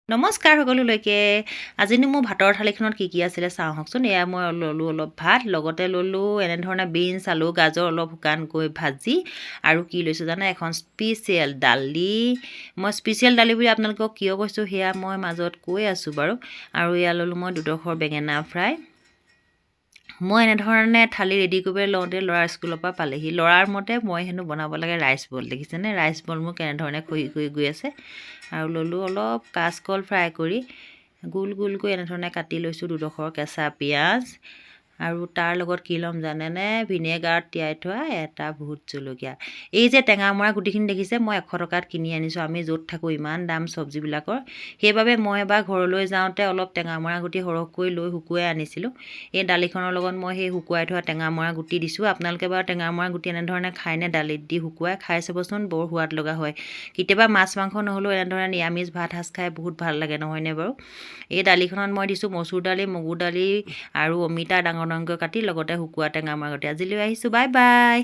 নমস্কাৰ সকলোলৈকে। আজিনো মোৰ ভাতৰ থালিখনত কি আছিলে চাওঁ আহকচোন। এয়া মই ল'লোঁ অলপ ভাত, লগতে ল'লোঁ এনেধৰণে বিনছ, আলু, গাজৰ অলপ শুকানকৈ ভাজি, আৰু কি লৈছোঁ জানে, এখন স্পেচিয়েল দালি। মই স্পেচিয়েল দালি বুলি আপোনালোকক কিয় কৈছোঁ সেয়া মই মাজত কৈ আছোঁ বাৰু। আৰু এয়া ল'লোঁ মই দুডোখৰ বেঙেনা ফ্ৰাই। মই এনেধৰণে থালি ৰেডি কৰিবলৈ লওঁতে ল'ৰা স্কুলৰ পৰা পালেহি। ল'ৰাৰ মতে মই হেনো বনাব লাগে ৰাইচ বল, দেখিছেনে ৰাইচ বল মোৰ কেনেধৰণে খহি খহি গৈ আছে। আৰু ল'লোঁ অলপ কাচকল ফ্ৰাই কৰি গোল গোলকৈ এনেধৰণে কাটি লৈছোঁ দুডোখৰ কেঁচা পিঁয়াজ। আৰু তাৰ লগত কি ল'ম জানেনে, ভিনেগাৰত তিয়াই থোৱা এটা ভোট জলকীয়া। এই যে টেঙামৰা গুটিখিনি দেখিছে, মই 100 টকাত কিনি আনিছোঁ। আমি য'ত থাকোঁ ইমান দাম চব্জিবিলাকৰ, সেইবাবে মই এবাৰ ঘৰলৈ যাওঁতে অলপ টেঙামৰা গুটি সৰহকৈ লৈ শুকুৱাই আনিছিলোঁ। এই দালিখনৰ লগত মই সেই শুকুৱাই থোৱা টেঙামৰা গুটি দিছোঁ। আপোনালোকে বাৰু টেঙামৰা গুটি এনেধৰণে খায়নে, দালিত দি শুকুৱাই খাই চাবচোন, বৰ সোৱাদ লগা হয়। কেতিয়াবা মাছ মাংস নহ'লেও এনেধৰণে নিৰামিষ ভাত সাজ খাই বহুত ভাল লাগে, নহয়নে বাৰু। এই দালিখনত মই দিছোঁ মচুৰ দালি, মগু দালি আৰু অমিতা ডাঙৰ ডাঙৰকৈ কাটি, লগতে শুকুওৱা টেঙামৰা গুটি। আজিলৈ আহিছোঁ, বাই বাই।